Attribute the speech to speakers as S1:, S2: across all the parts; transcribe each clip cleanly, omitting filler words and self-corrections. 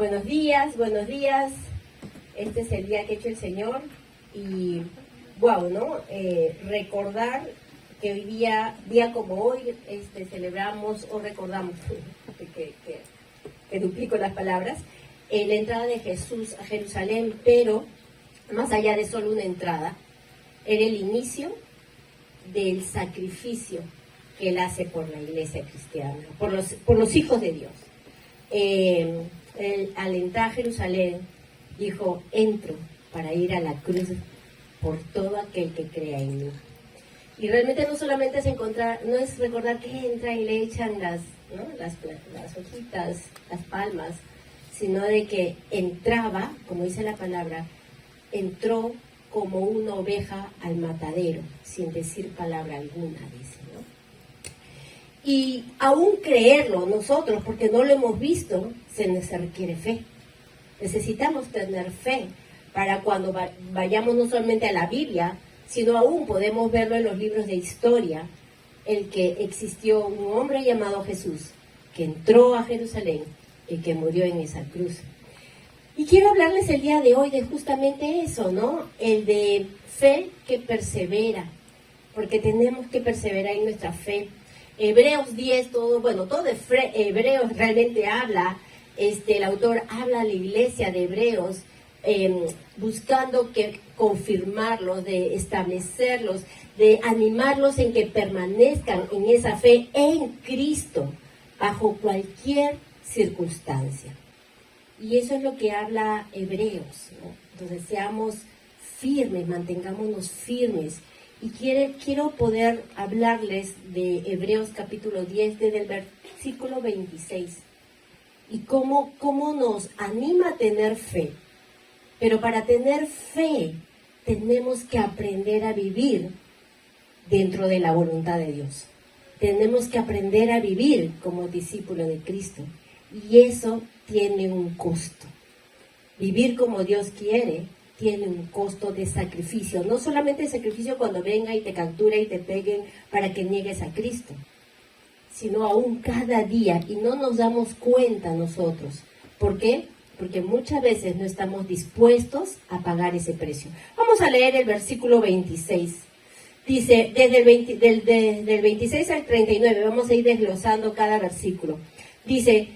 S1: Buenos días, buenos días. Este es el día que ha hecho el Señor y wow, ¿no? Recordar que hoy día como hoy, celebramos o recordamos, que duplico las palabras, la entrada de Jesús a Jerusalén, pero más allá de solo una entrada, era el inicio del sacrificio que Él hace por la iglesia cristiana, por los hijos de Dios. Él, al entrar a Jerusalén, dijo: entro para ir a la cruz por todo aquel que crea en mí. Y realmente no solamente es no es recordar que entra y le echan las hojitas, las palmas, sino de que entraba, como dice la palabra, entró como una oveja al matadero, sin decir palabra alguna, dice, ¿no? Y aún creerlo nosotros, porque no lo hemos visto, se requiere fe. Necesitamos tener fe para cuando vayamos no solamente a la Biblia, sino aún podemos verlo en los libros de historia, el que existió un hombre llamado Jesús, que entró a Jerusalén y que murió en esa cruz. Y quiero hablarles el día de hoy de justamente eso, ¿no? El de fe que persevera, porque tenemos que perseverar en nuestra fe. Hebreos 10, todo de Hebreos realmente habla, el autor habla a la iglesia de Hebreos, buscando confirmarlos, de establecerlos, de animarlos en que permanezcan en esa fe en Cristo, bajo cualquier circunstancia. Y eso es lo que habla Hebreos, ¿no? Entonces seamos firmes, mantengámonos firmes. Y quiero poder hablarles de Hebreos capítulo 10, desde el versículo 26. Y cómo nos anima a tener fe. Pero para tener fe tenemos que aprender a vivir dentro de la voluntad de Dios. Tenemos que aprender a vivir como discípulo de Cristo. Y eso tiene un costo. Vivir como Dios quiere tiene un costo de sacrificio. No solamente el sacrificio cuando venga y te capture y te peguen para que niegues a Cristo, sino aún cada día, y no nos damos cuenta nosotros. ¿Por qué? Porque muchas veces no estamos dispuestos a pagar ese precio. Vamos a leer el versículo 26. Dice, del 26 al 39, vamos a ir desglosando cada versículo. Dice: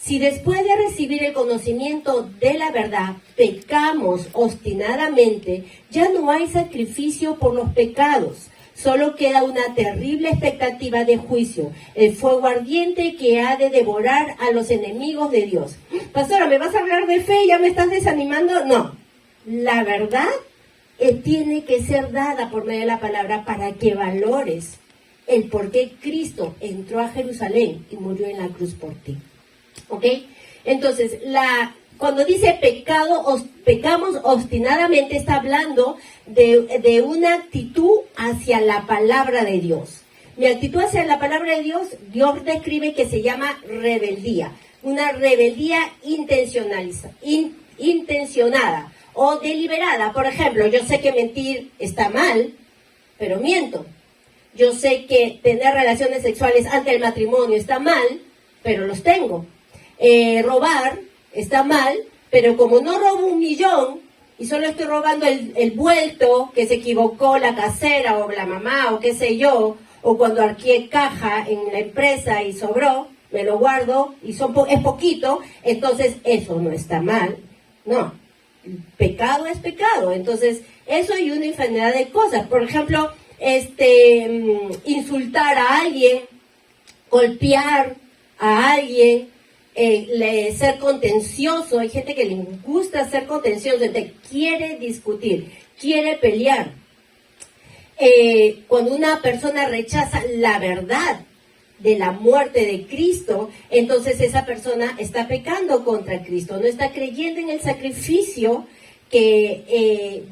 S1: si después de recibir el conocimiento de la verdad pecamos obstinadamente, ya no hay sacrificio por los pecados. Solo queda una terrible expectativa de juicio, el fuego ardiente que ha de devorar a los enemigos de Dios. Pastora, ¿me vas a hablar de fe? ¿Ya me estás desanimando? No. La verdad tiene que ser dada por medio de la palabra para que valores el por qué Cristo entró a Jerusalén y murió en la cruz por ti. ¿Ok? Entonces, cuando dice pecamos obstinadamente, está hablando de una actitud hacia la palabra de Dios. Mi actitud hacia la palabra de Dios describe que se llama rebeldía. Una rebeldía intencionada o deliberada. Por ejemplo, yo sé que mentir está mal, pero miento. Yo sé que tener relaciones sexuales antes del matrimonio está mal, pero los tengo. Robar está mal, pero como no robo 1 millón y solo estoy robando el vuelto que se equivocó la casera o la mamá o qué sé yo, o cuando arqué caja en la empresa y sobró, me lo guardo y es poquito, entonces eso no está mal. No, pecado es pecado. Entonces eso y una infinidad de cosas. Por ejemplo, insultar a alguien, golpear a alguien, ser contencioso. Hay gente que le gusta ser contencioso, gente quiere discutir, quiere pelear. Cuando una persona rechaza la verdad de la muerte de Cristo, entonces esa persona está pecando contra Cristo, no está creyendo en el sacrificio que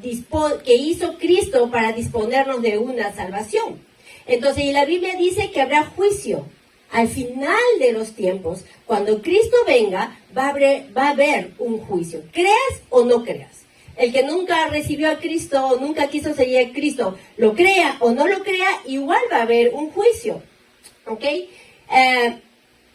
S1: hizo Cristo para disponernos de una salvación. Entonces, y la Biblia dice que habrá juicio. Al final de los tiempos, cuando Cristo venga, va a haber un juicio. ¿Creas o no creas? El que nunca recibió a Cristo o nunca quiso seguir a Cristo, lo crea o no lo crea, igual va a haber un juicio. ¿Ok?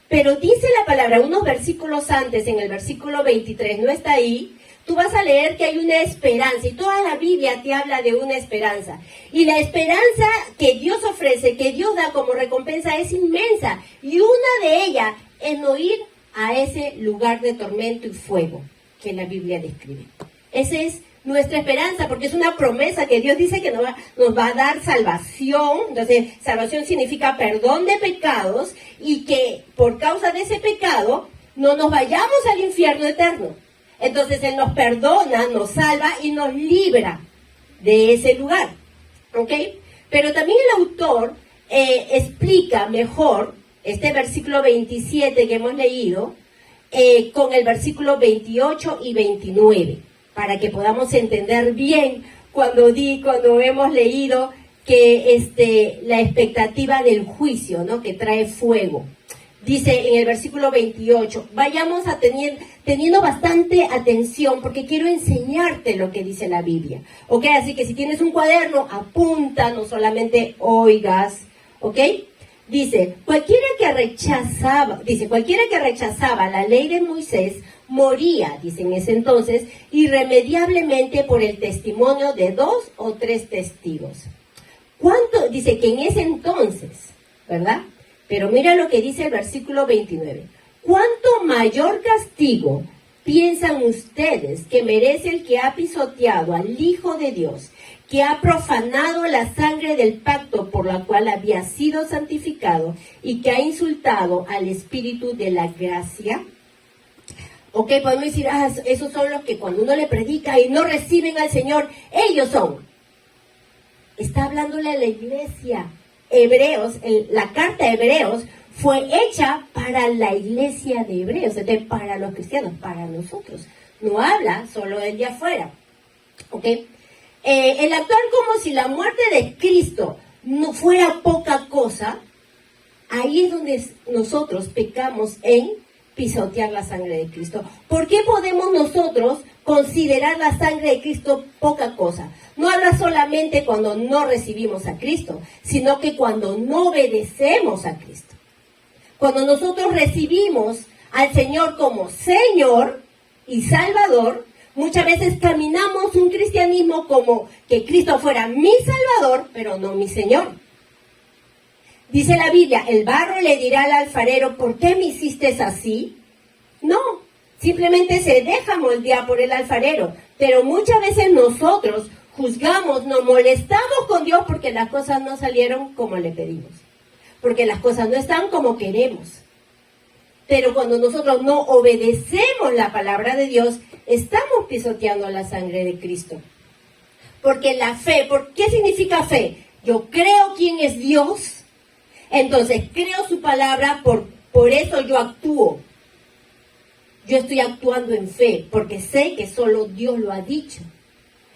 S1: Pero dice la palabra, unos versículos antes, en el versículo 23, no está ahí, tú vas a leer que hay una esperanza, y toda la Biblia te habla de una esperanza. Y la esperanza que Dios ofrece, que Dios da como recompensa, es inmensa. Y una de ellas es no ir a ese lugar de tormento y fuego que la Biblia describe. Esa es nuestra esperanza, porque es una promesa que Dios dice que nos va a dar salvación. Entonces, salvación significa perdón de pecados, y que por causa de ese pecado no nos vayamos al infierno eterno. Entonces Él nos perdona, nos salva y nos libra de ese lugar, ¿ok? Pero también el autor explica mejor este versículo 27 que hemos leído con el versículo 28 y 29, para que podamos entender bien cuando hemos leído que la expectativa del juicio, ¿no?, que trae fuego. Dice en el versículo 28, vayamos teniendo bastante atención, porque quiero enseñarte lo que dice la Biblia, ¿ok? Así que si tienes un cuaderno, apunta, no solamente oigas, ¿ok? Dice, cualquiera que rechazaba la ley de Moisés moría, dice en ese entonces, irremediablemente por el testimonio de 2 o 3 testigos. ¿Cuánto? Dice que en ese entonces, ¿verdad? Pero mira lo que dice el versículo 29. ¿Cuánto mayor castigo piensan ustedes que merece el que ha pisoteado al Hijo de Dios, que ha profanado la sangre del pacto por la cual había sido santificado y que ha insultado al Espíritu de la gracia? Ok, podemos decir, esos son los que cuando uno le predica y no reciben al Señor, ellos son. Está hablándole a la iglesia. Hebreos, la carta de Hebreos fue hecha para la iglesia de Hebreos, para los cristianos, para nosotros. No habla solo del de afuera. ¿Ok? El actuar como si la muerte de Cristo no fuera poca cosa, ahí es donde nosotros pecamos en pisotear la sangre de Cristo. ¿Por qué podemos nosotros considerar la sangre de Cristo poca cosa? No habla solamente cuando no recibimos a Cristo, sino que cuando no obedecemos a Cristo. Cuando nosotros recibimos al Señor como Señor y Salvador, muchas veces caminamos un cristianismo como que Cristo fuera mi Salvador, pero no mi Señor. Dice la Biblia, el barro le dirá al alfarero, ¿por qué me hiciste así? No, simplemente se deja moldear por el alfarero. Pero muchas veces nosotros juzgamos, nos molestamos con Dios porque las cosas no salieron como le pedimos, porque las cosas no están como queremos. Pero cuando nosotros no obedecemos la palabra de Dios, estamos pisoteando la sangre de Cristo. Porque la fe, ¿qué significa fe? Yo creo quién es Dios, entonces creo su palabra, por eso yo actúo. Yo estoy actuando en fe, porque sé que solo Dios lo ha dicho.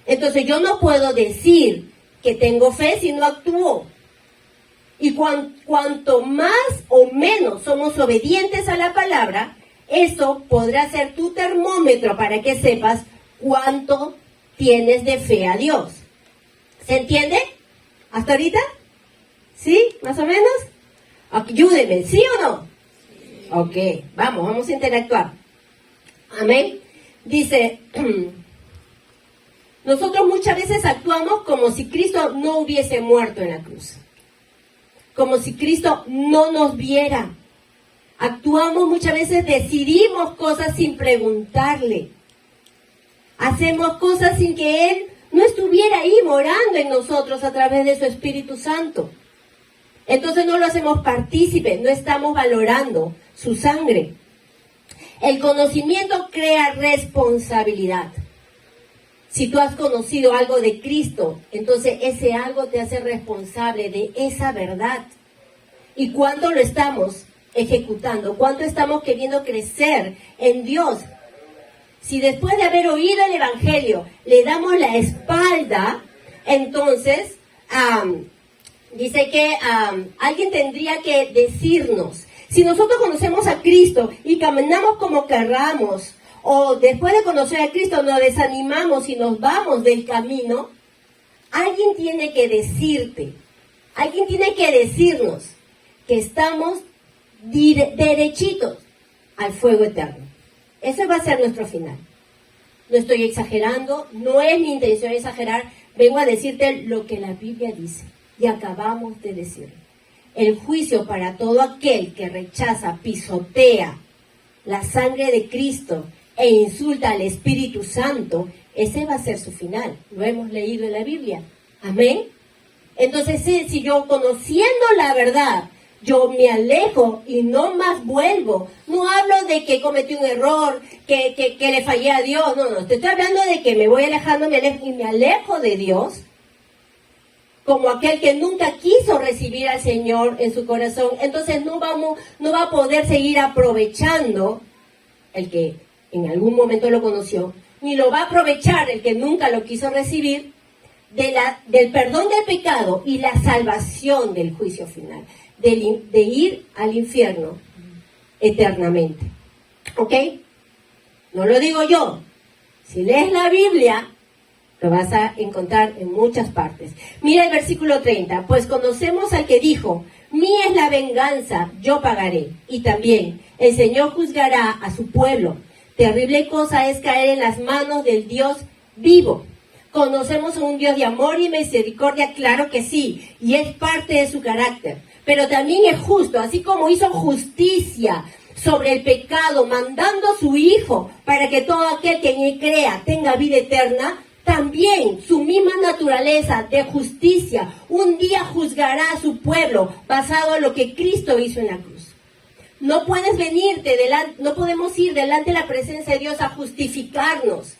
S1: Entonces yo no puedo decir que tengo fe si no actúo. Y cuanto más o menos somos obedientes a la palabra, eso podrá ser tu termómetro para que sepas cuánto tienes de fe a Dios. ¿Se entiende? ¿Hasta ahorita? ¿Sí? ¿Más o menos? Ayúdeme, ¿sí o no? Sí. Ok, vamos a interactuar. Amén. Dice, nosotros muchas veces actuamos como si Cristo no hubiese muerto en la cruz. Como si Cristo no nos viera. Actuamos muchas veces, decidimos cosas sin preguntarle. Hacemos cosas sin que Él no estuviera ahí morando en nosotros a través de su Espíritu Santo. Entonces no lo hacemos partícipe, no estamos valorando su sangre. El conocimiento crea responsabilidad. Si tú has conocido algo de Cristo, entonces ese algo te hace responsable de esa verdad. ¿Y cuánto lo estamos ejecutando? ¿Cuánto estamos queriendo crecer en Dios? Si después de haber oído el Evangelio le damos la espalda, entonces dice que alguien tendría que decirnos. Si nosotros conocemos a Cristo y caminamos como querramos, o después de conocer a Cristo nos desanimamos y nos vamos del camino, alguien tiene que decirte, alguien tiene que decirnos que estamos derechitos al fuego eterno. Ese va a ser nuestro final. No estoy exagerando, no es mi intención exagerar, vengo a decirte lo que la Biblia dice y acabamos de decirlo. El juicio para todo aquel que rechaza, pisotea la sangre de Cristo e insulta al Espíritu Santo, ese va a ser su final. Lo hemos leído en la Biblia. Amén. Entonces, si yo conociendo la verdad, yo me alejo y no más vuelvo. No hablo de que cometí un error, que le fallé a Dios. No, te estoy hablando de que me voy alejando y me alejo de Dios. Como aquel que nunca quiso recibir al Señor en su corazón. Entonces no va a poder seguir aprovechando el que en algún momento lo conoció. Ni lo va a aprovechar el que nunca lo quiso recibir del perdón del pecado y la salvación del juicio final. De ir al infierno eternamente. ¿Ok? No lo digo yo. Si lees la Biblia, lo vas a encontrar en muchas partes. Mira el versículo 30. Pues conocemos al que dijo, mía es la venganza, yo pagaré. Y también, el Señor juzgará a su pueblo. Terrible cosa es caer en las manos del Dios vivo. ¿Conocemos a un Dios de amor y misericordia? Claro que sí. Y es parte de su carácter. Pero también es justo, así como hizo justicia sobre el pecado, mandando a su Hijo para que todo aquel que en él crea tenga vida eterna, también su misma naturaleza de justicia un día juzgará a su pueblo basado en lo que Cristo hizo en la cruz. No podemos ir delante de la presencia de Dios a justificarnos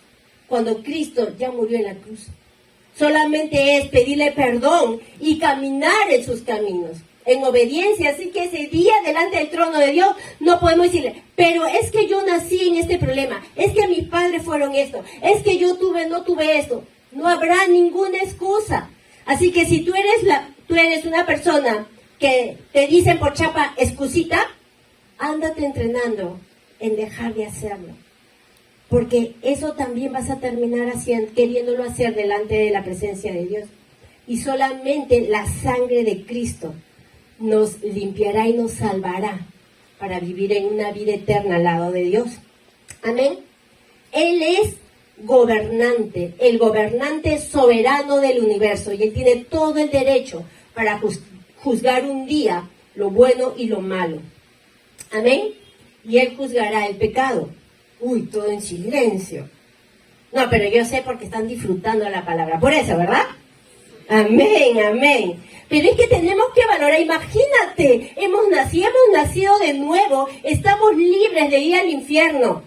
S1: cuando Cristo ya murió en la cruz. Solamente es pedirle perdón y caminar en sus caminos, en obediencia. Así que ese día delante del trono de Dios no podemos decirle, pero es que yo nací en este problema, es que mis padres fueron esto, es que yo no tuve esto. No habrá ninguna excusa. Así que si tú eres una persona que te dicen por chapa excusita, ándate entrenando en dejar de hacerlo. Porque eso también vas a terminar queriéndolo hacer delante de la presencia de Dios. Y solamente la sangre de Cristo nos limpiará y nos salvará para vivir en una vida eterna al lado de Dios. Amén. Él es gobernante, el gobernante soberano del universo, y Él tiene todo el derecho para juzgar un día lo bueno y lo malo. Amén. Y Él juzgará el pecado. Uy, todo en silencio. No, pero yo sé porque están disfrutando la palabra. Por eso, ¿verdad? Amén, amén. Pero es que tenemos que valorar, imagínate, hemos nacido de nuevo, estamos libres de ir al infierno.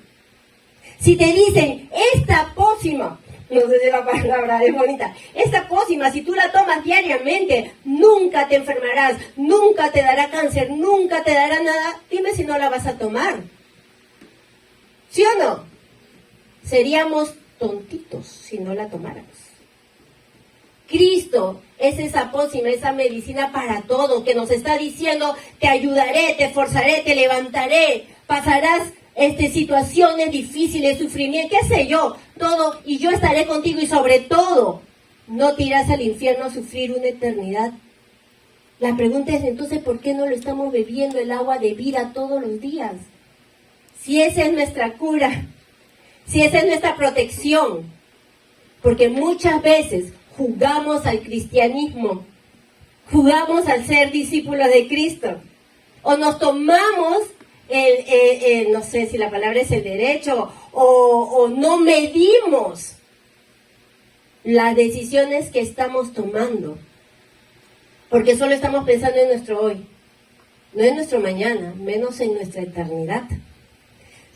S1: Si te dicen, esta pócima, no sé si la palabra es bonita, esta pócima, si tú la tomas diariamente, nunca te enfermarás, nunca te dará cáncer, nunca te dará nada, dime si no la vas a tomar. ¿Sí o no? Seríamos tontitos si no la tomáramos. Cristo es esa pócima, esa medicina para todo, que nos está diciendo, te ayudaré, te forzaré, te levantaré, pasarás situaciones difíciles, sufrimiento, qué sé yo, todo, y yo estaré contigo, y sobre todo, no te irás al infierno a sufrir una eternidad. La pregunta es entonces, ¿por qué no lo estamos bebiendo el agua de vida todos los días? Si esa es nuestra cura, si esa es nuestra protección, porque muchas veces jugamos al cristianismo, jugamos al ser discípulos de Cristo, o nos tomamos no sé si la palabra es el derecho, o no medimos las decisiones que estamos tomando, porque solo estamos pensando en nuestro hoy, no en nuestro mañana, menos en nuestra eternidad.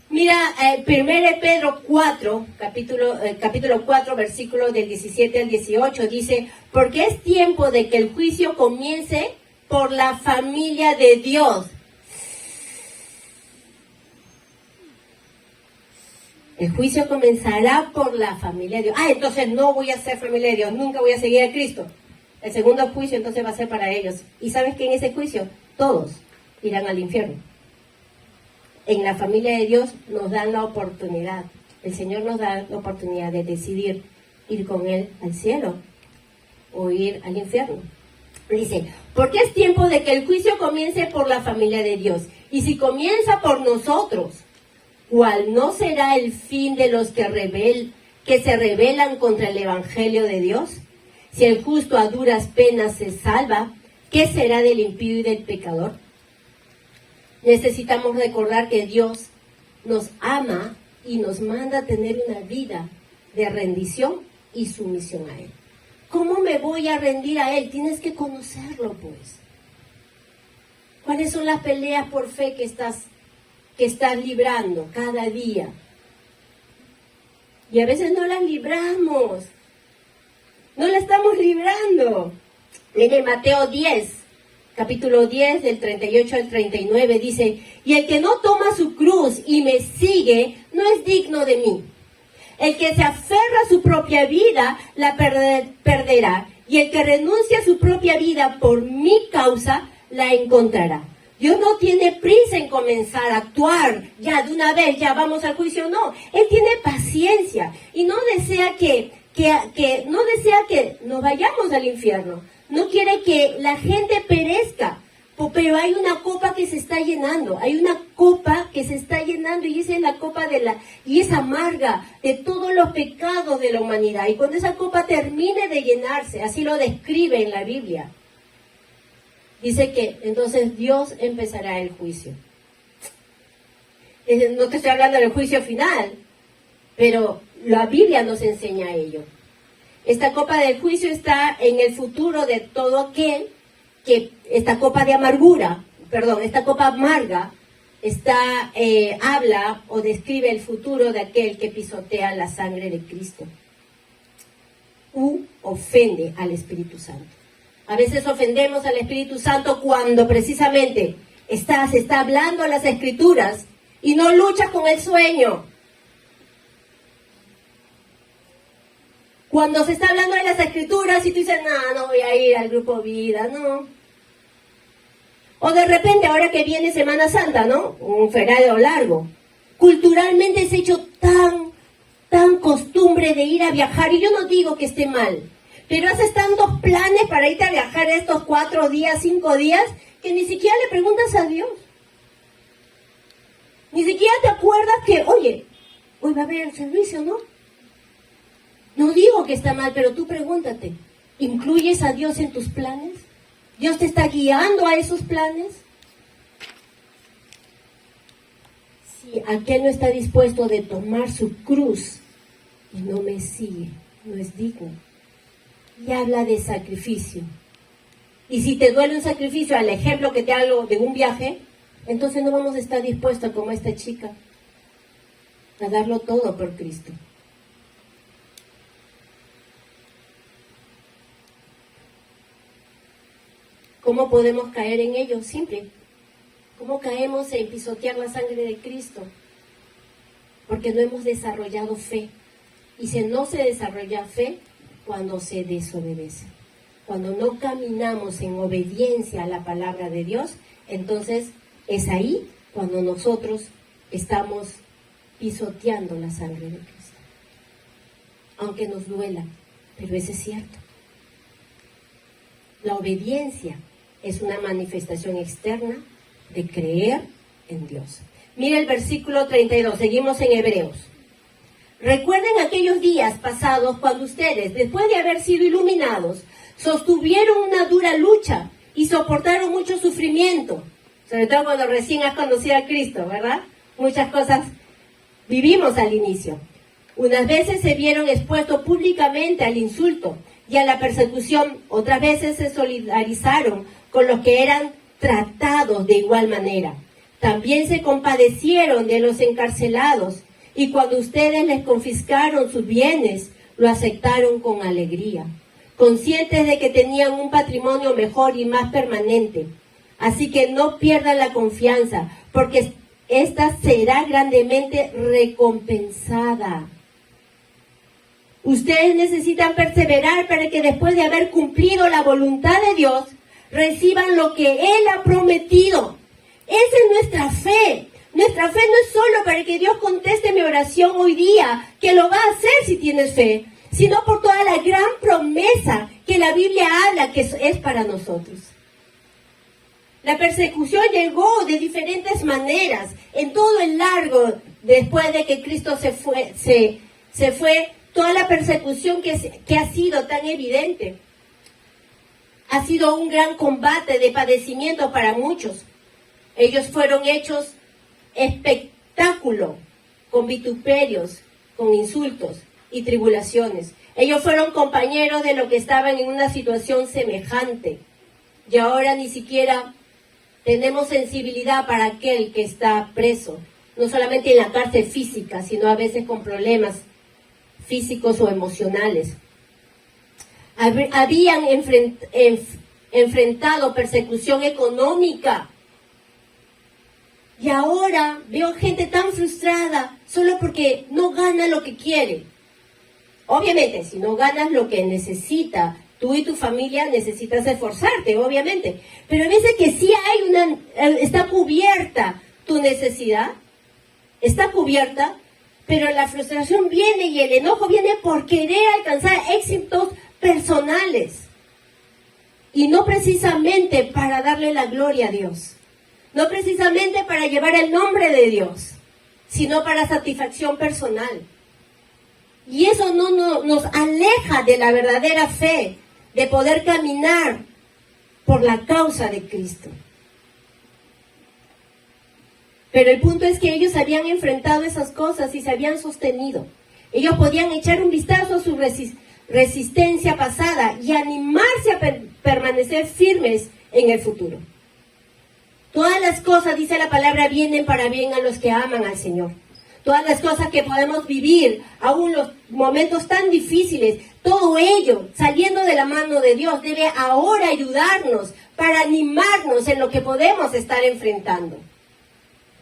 S1: Mira, 1 Pedro 4, capítulo 4, versículos del 17 al 18, dice, porque es tiempo de que el juicio comience por la familia de Dios. El juicio comenzará por la familia de Dios. Entonces no voy a ser familia de Dios, nunca voy a seguir a Cristo. El segundo juicio entonces va a ser para ellos. Y sabes que en ese juicio todos irán al infierno. En la familia de Dios nos dan la oportunidad. El Señor nos da la oportunidad de decidir ir con Él al cielo o ir al infierno. Dice, porque es tiempo de que el juicio comience por la familia de Dios. Y si comienza por nosotros, ¿cuál no será el fin de los que se rebelan contra el Evangelio de Dios? Si el justo a duras penas se salva, ¿qué será del impío y del pecador? Necesitamos recordar que Dios nos ama y nos manda a tener una vida de rendición y sumisión a Él. ¿Cómo me voy a rendir a Él? Tienes que conocerlo, pues. ¿Cuáles son las peleas por fe que estás librando cada día? Y a veces no las libramos. No la estamos librando. Mire, Mateo 10, capítulo 10, del 38 al 39, dice: y el que no toma su cruz y me sigue, no es digno de mí. El que se aferra a su propia vida, la perderá. Y el que renuncia a su propia vida por mi causa, la encontrará. Dios no tiene prisa en comenzar a actuar ya de una vez, ya vamos al juicio. No, Él tiene paciencia y no desea que nos vayamos al infierno. No quiere que la gente perezca, pero hay una copa que se está llenando. Hay una copa que se está llenando y esa es la copa y es amarga de todos los pecados de la humanidad. Y cuando esa copa termine de llenarse, así lo describe en la Biblia, dice que entonces Dios empezará el juicio. No te estoy hablando del juicio final, pero la Biblia nos enseña ello. Esta copa del juicio está en el futuro de todo aquel que esta copa amarga habla o describe el futuro de aquel que pisotea la sangre de Cristo u ofende al Espíritu Santo. A veces ofendemos al Espíritu Santo cuando precisamente se está hablando las Escrituras y no luchas con el sueño. Cuando se está hablando de las Escrituras y tú dices, no voy a ir al grupo Vida, no. O de repente, ahora que viene Semana Santa, ¿no? Un feriado largo. Culturalmente se ha hecho tan costumbre de ir a viajar, y yo no digo que esté mal, pero haces tantos planes para irte a viajar estos 4 días, 5 días, que ni siquiera le preguntas a Dios. Ni siquiera te acuerdas que, oye, hoy va a haber el servicio, ¿no? No digo que está mal, pero tú pregúntate, ¿incluyes a Dios en tus planes? ¿Dios te está guiando a esos planes? Si aquel no está dispuesto de tomar su cruz y no me sigue, no es digno. Y habla de sacrificio. Y si te duele un sacrificio, al ejemplo que te hago de un viaje, entonces no vamos a estar dispuestos como esta chica a darlo todo por Cristo. ¿Cómo podemos caer en ello? Simple. ¿Cómo caemos en pisotear la sangre de Cristo? Porque no hemos desarrollado fe. Y no se desarrolla fe cuando se desobedece. Cuando no caminamos en obediencia a la palabra de Dios, entonces es ahí cuando nosotros estamos pisoteando la sangre de Cristo. Aunque nos duela, pero eso es cierto. La obediencia es una manifestación externa de creer en Dios. Mira el versículo 32, seguimos en Hebreos. Recuerden aquellos días pasados cuando ustedes, después de haber sido iluminados, sostuvieron una dura lucha y soportaron mucho sufrimiento. Sobre todo cuando recién has conocido a Cristo, ¿verdad? Muchas cosas vivimos al inicio. Unas veces se vieron expuestos públicamente al insulto y a la persecución, otras veces se solidarizaron con los que eran tratados de igual manera. También se compadecieron de los encarcelados y cuando ustedes les confiscaron sus bienes, lo aceptaron con alegría, conscientes de que tenían un patrimonio mejor y más permanente. Así que no pierdan la confianza, porque esta será grandemente recompensada. Ustedes necesitan perseverar para que después de haber cumplido la voluntad de Dios, reciban lo que Él ha prometido. Esa es nuestra fe. Nuestra fe no es solo para que Dios conteste mi oración hoy día, que lo va a hacer si tienes fe, sino por toda la gran promesa que la Biblia habla que es para nosotros. La persecución llegó de diferentes maneras, en todo el largo, después de que Cristo se fue, toda la persecución que ha sido tan evidente. Ha sido un gran combate de padecimiento para muchos. Ellos fueron hechos espectáculo, con vituperios, con insultos y tribulaciones. Ellos fueron compañeros de los que estaban en una situación semejante. Y ahora ni siquiera tenemos sensibilidad para aquel que está preso, no solamente en la cárcel física, sino a veces con problemas físicos o emocionales. Habían enfrentado persecución económica. Y ahora veo gente tan frustrada solo porque no gana lo que quiere. Obviamente, si no ganas lo que necesita, tú y tu familia necesitas esforzarte, obviamente. Pero a veces que sí está cubierta tu necesidad, está cubierta, pero la frustración viene y el enojo viene por querer alcanzar éxitos personales. Y no precisamente para darle la gloria a Dios. No precisamente para llevar el nombre de Dios, sino para satisfacción personal. Y eso nos aleja de la verdadera fe, de poder caminar por la causa de Cristo. Pero el punto es que ellos habían enfrentado esas cosas y se habían sostenido. Ellos podían echar un vistazo a su resistencia pasada y animarse a permanecer firmes en el futuro. Todas las cosas, dice la palabra, vienen para bien a los que aman al Señor. Todas las cosas que podemos vivir, aún los momentos tan difíciles, todo ello, saliendo de la mano de Dios, debe ahora ayudarnos para animarnos en lo que podemos estar enfrentando.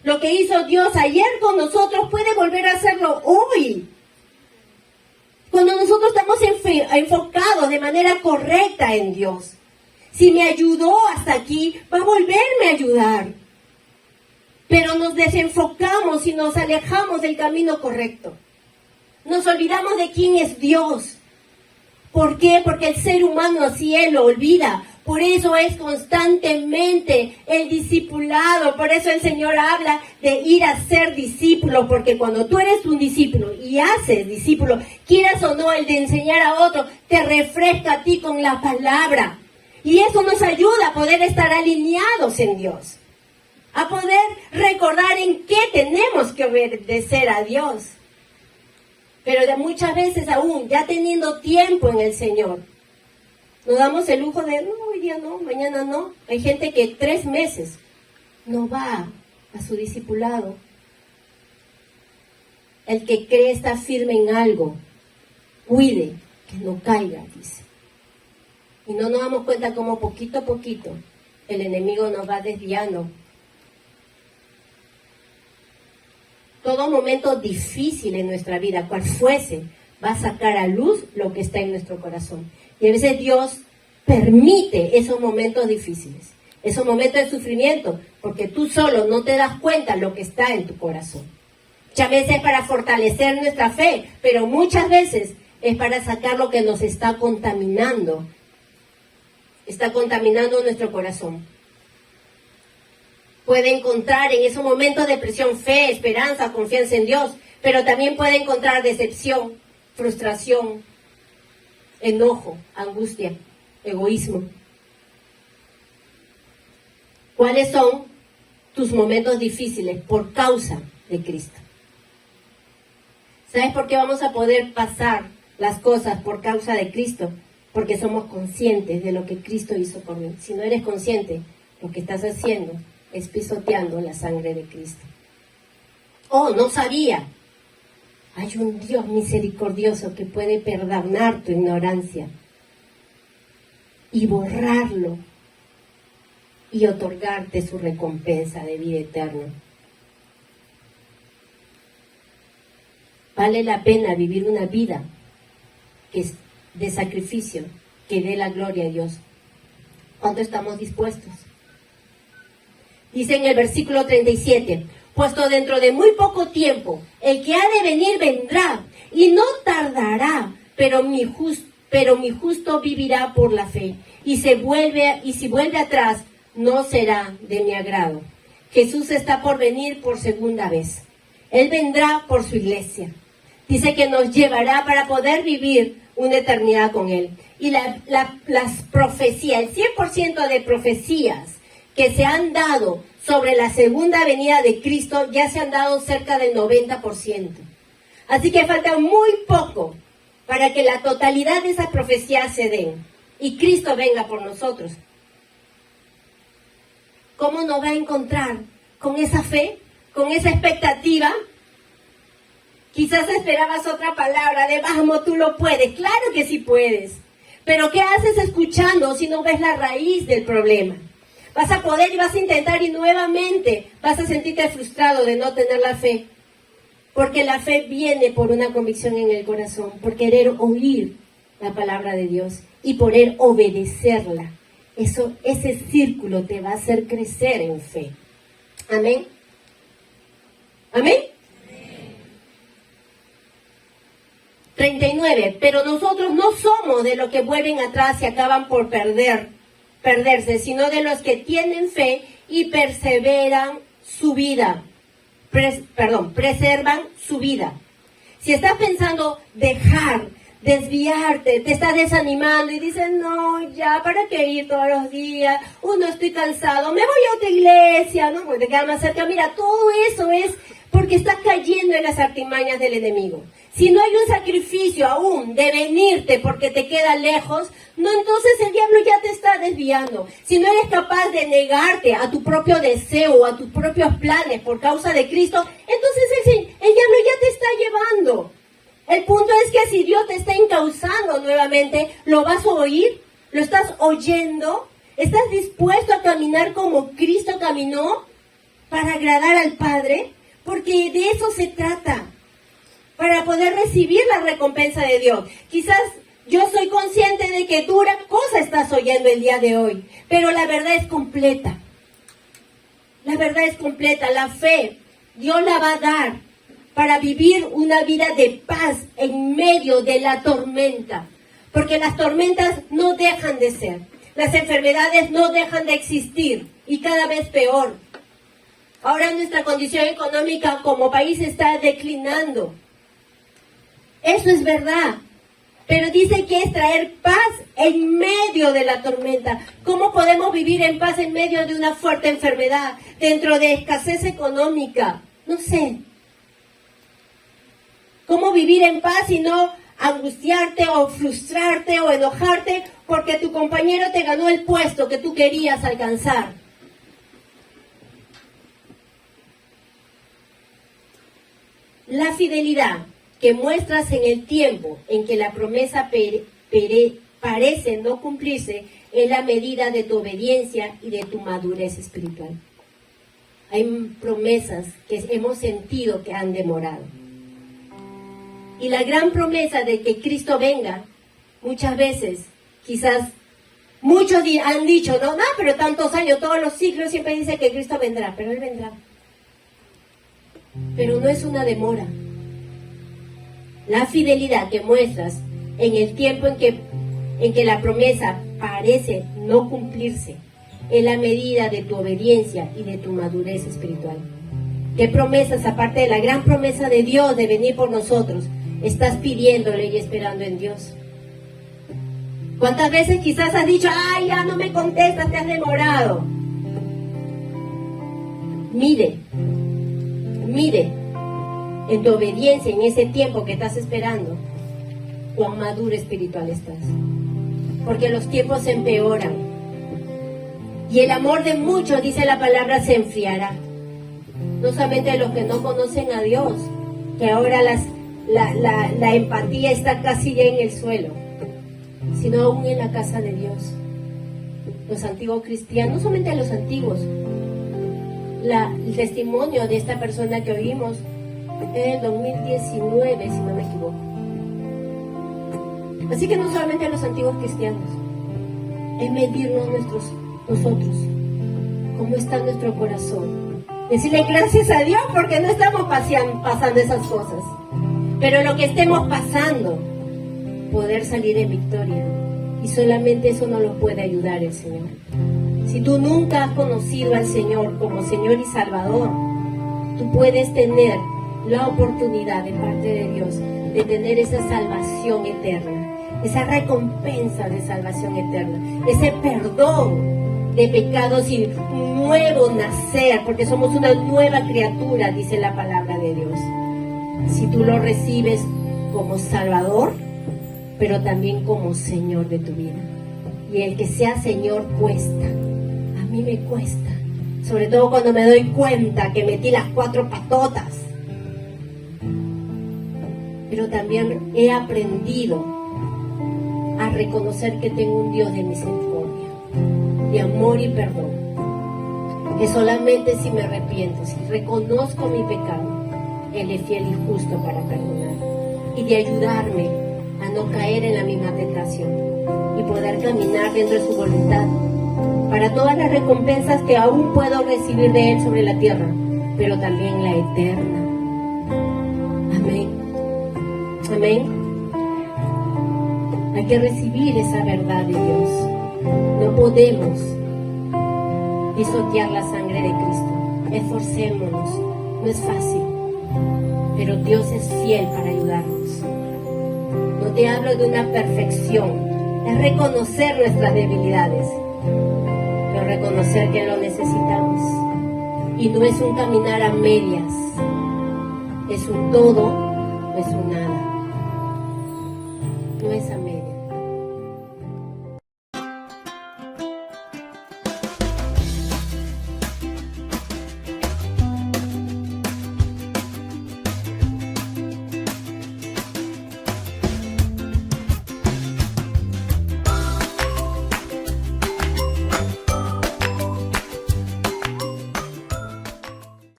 S1: Lo que hizo Dios ayer con nosotros puede volver a hacerlo hoy. Cuando nosotros estamos enfocados de manera correcta en Dios. Si me ayudó hasta aquí, va a volverme a ayudar. Pero nos desenfocamos y nos alejamos del camino correcto. Nos olvidamos de quién es Dios. ¿Por qué? Porque el ser humano así él lo olvida. Por eso es constantemente el discipulado. Por eso el Señor habla de ir a ser discípulo. Porque cuando tú eres un discípulo y haces discípulo, quieras o no, el de enseñar a otro, te refresca a ti con la palabra. Y eso nos ayuda a poder estar alineados en Dios. A poder recordar en qué tenemos que obedecer a Dios. Pero de muchas veces aún, ya teniendo tiempo en el Señor, nos damos el lujo de, no, hoy día no, mañana no. Hay gente que 3 meses no va a su discipulado. El que cree está firme en algo, cuide que no caiga, dice. Y no nos damos cuenta cómo poquito a poquito el enemigo nos va desviando. Todo momento difícil en nuestra vida, cual fuese, va a sacar a luz lo que está en nuestro corazón. Y a veces Dios permite esos momentos difíciles, esos momentos de sufrimiento, porque tú solo no te das cuenta lo que está en tu corazón. Muchas veces es para fortalecer nuestra fe, pero muchas veces es para sacar lo que nos está contaminando nuestro corazón. Puede encontrar en esos momentos de presión fe, esperanza, confianza en Dios, pero también puede encontrar decepción, frustración, enojo, angustia, egoísmo. ¿Cuáles son tus momentos difíciles por causa de Cristo? ¿Sabes por qué vamos a poder pasar las cosas por causa de Cristo? Porque somos conscientes de lo que Cristo hizo por mí. Si no eres consciente, lo que estás haciendo es pisoteando la sangre de Cristo. Oh, no sabía. Hay un Dios misericordioso que puede perdonar tu ignorancia y borrarlo y otorgarte su recompensa de vida eterna. Vale la pena vivir una vida que es de sacrificio, que dé la gloria a Dios. ¿Cuánto estamos dispuestos? Dice en el versículo 37, puesto dentro de muy poco tiempo, el que ha de venir vendrá, y no tardará, pero mi justo vivirá por la fe. Y si vuelve atrás, no será de mi agrado. Jesús está por venir por segunda vez. Él vendrá por su iglesia. Dice que nos llevará para poder vivir una eternidad con Él. Y las profecías, el 100% de profecías que se han dado sobre la segunda venida de Cristo, ya se han dado cerca del 90%. Así que falta muy poco para que la totalidad de esas profecías se den y Cristo venga por nosotros. ¿Cómo nos va a encontrar? ¿Con esa fe? ¿Con esa expectativa? Quizás esperabas otra palabra de vamos, tú lo puedes. Claro que sí puedes. Pero ¿qué haces escuchando si no ves la raíz del problema? Vas a poder y vas a intentar y nuevamente vas a sentirte frustrado de no tener la fe. Porque la fe viene por una convicción en el corazón, por querer oír la palabra de Dios y poder obedecerla. Ese círculo te va a hacer crecer en fe. Amén. Amén. 39. Pero nosotros no somos de los que vuelven atrás y acaban por perderse, sino de los que tienen fe y perseveran su vida. Preservan su vida. Si estás pensando dejar, desviarte, te estás desanimando y dices, no, ya, ¿para qué ir todos los días? No estoy cansado, me voy a otra iglesia, ¿no? Porque te queda más cerca. Mira, todo eso es porque estás cayendo en las artimañas del enemigo. Si no hay un sacrificio aún de venirte porque te queda lejos, no, entonces el diablo ya te está desviando. Si no eres capaz de negarte a tu propio deseo o a tus propios planes por causa de Cristo, entonces el diablo ya te está llevando. El punto es que si Dios te está encauzando nuevamente, ¿lo vas a oír? ¿Lo estás oyendo? ¿Estás dispuesto a caminar como Cristo caminó para agradar al Padre? Porque de eso se trata, para poder recibir la recompensa de Dios. Quizás yo soy consciente de que dura cosa estás oyendo el día de hoy, pero la verdad es completa. La verdad es completa, la fe, Dios la va a dar para vivir una vida de paz en medio de la tormenta. Porque las tormentas no dejan de ser, las enfermedades no dejan de existir y cada vez peor. Ahora nuestra condición económica como país está declinando. Eso es verdad. Pero dice que es traer paz en medio de la tormenta. ¿Cómo podemos vivir en paz en medio de una fuerte enfermedad? Dentro de escasez económica. No sé. ¿Cómo vivir en paz y no angustiarte o frustrarte o enojarte porque tu compañero te ganó el puesto que tú querías alcanzar? La fidelidad que muestras en el tiempo en que la promesa parece no cumplirse es la medida de tu obediencia y de tu madurez espiritual. Hay promesas que hemos sentido que han demorado. Y la gran promesa de que Cristo venga, muchas veces, quizás, muchos han dicho, no, pero tantos años, todos los siglos siempre dice que Cristo vendrá, pero Él vendrá. Pero no es una demora. La fidelidad que muestras en el tiempo en que la promesa parece no cumplirse es la medida de tu obediencia y de tu madurez espiritual. ¿Qué promesas, aparte de la gran promesa de Dios de venir por nosotros, estás pidiéndole y esperando en Dios? ¿Cuántas veces quizás has dicho, ay, ya no me contestas, te has demorado? Mide en tu obediencia, en ese tiempo que estás esperando, cuán maduro espiritual estás. Porque los tiempos se empeoran. Y el amor de muchos, dice la palabra, se enfriará. No solamente de los que no conocen a Dios, que ahora la empatía está casi ya en el suelo, sino aún en la casa de Dios. Los antiguos cristianos, no solamente los antiguos, el testimonio de esta persona que oímos en el 2019, si no me equivoco. Así que no solamente los antiguos cristianos, es medirnos nosotros, cómo está nuestro corazón. Decirle gracias a Dios porque no estamos pasando esas cosas, pero lo que estemos pasando, poder salir en victoria. Y solamente eso nos lo puede ayudar el Señor. Si tú nunca has conocido al Señor como Señor y Salvador, tú puedes tener la oportunidad de parte de Dios de tener esa salvación eterna, esa recompensa de salvación eterna, ese perdón de pecados y un nuevo nacer, porque somos una nueva criatura, dice la palabra de Dios. Si tú lo recibes como Salvador, pero también como Señor de tu vida. Y el que sea Señor cuesta. A mí me cuesta. Sobre todo cuando me doy cuenta que metí las 4 patotas. Pero también he aprendido a reconocer que tengo un Dios de misericordia, de amor y perdón. Que solamente si me arrepiento, si reconozco mi pecado, Él es fiel y justo para perdonar. Y de ayudarme a no caer en la misma tentación y poder caminar dentro de su voluntad para todas las recompensas que aún puedo recibir de Él sobre la tierra, pero también la eterna. Amén. Amén. Hay que recibir esa verdad de Dios. No podemos pisotear la sangre de Cristo. Esforcémonos. No es fácil, pero Dios es fiel para ayudarnos. No te hablo de una perfección, es reconocer nuestras debilidades, pero reconocer que lo necesitamos. Y no es un caminar a medias, es un todo, no es un nada.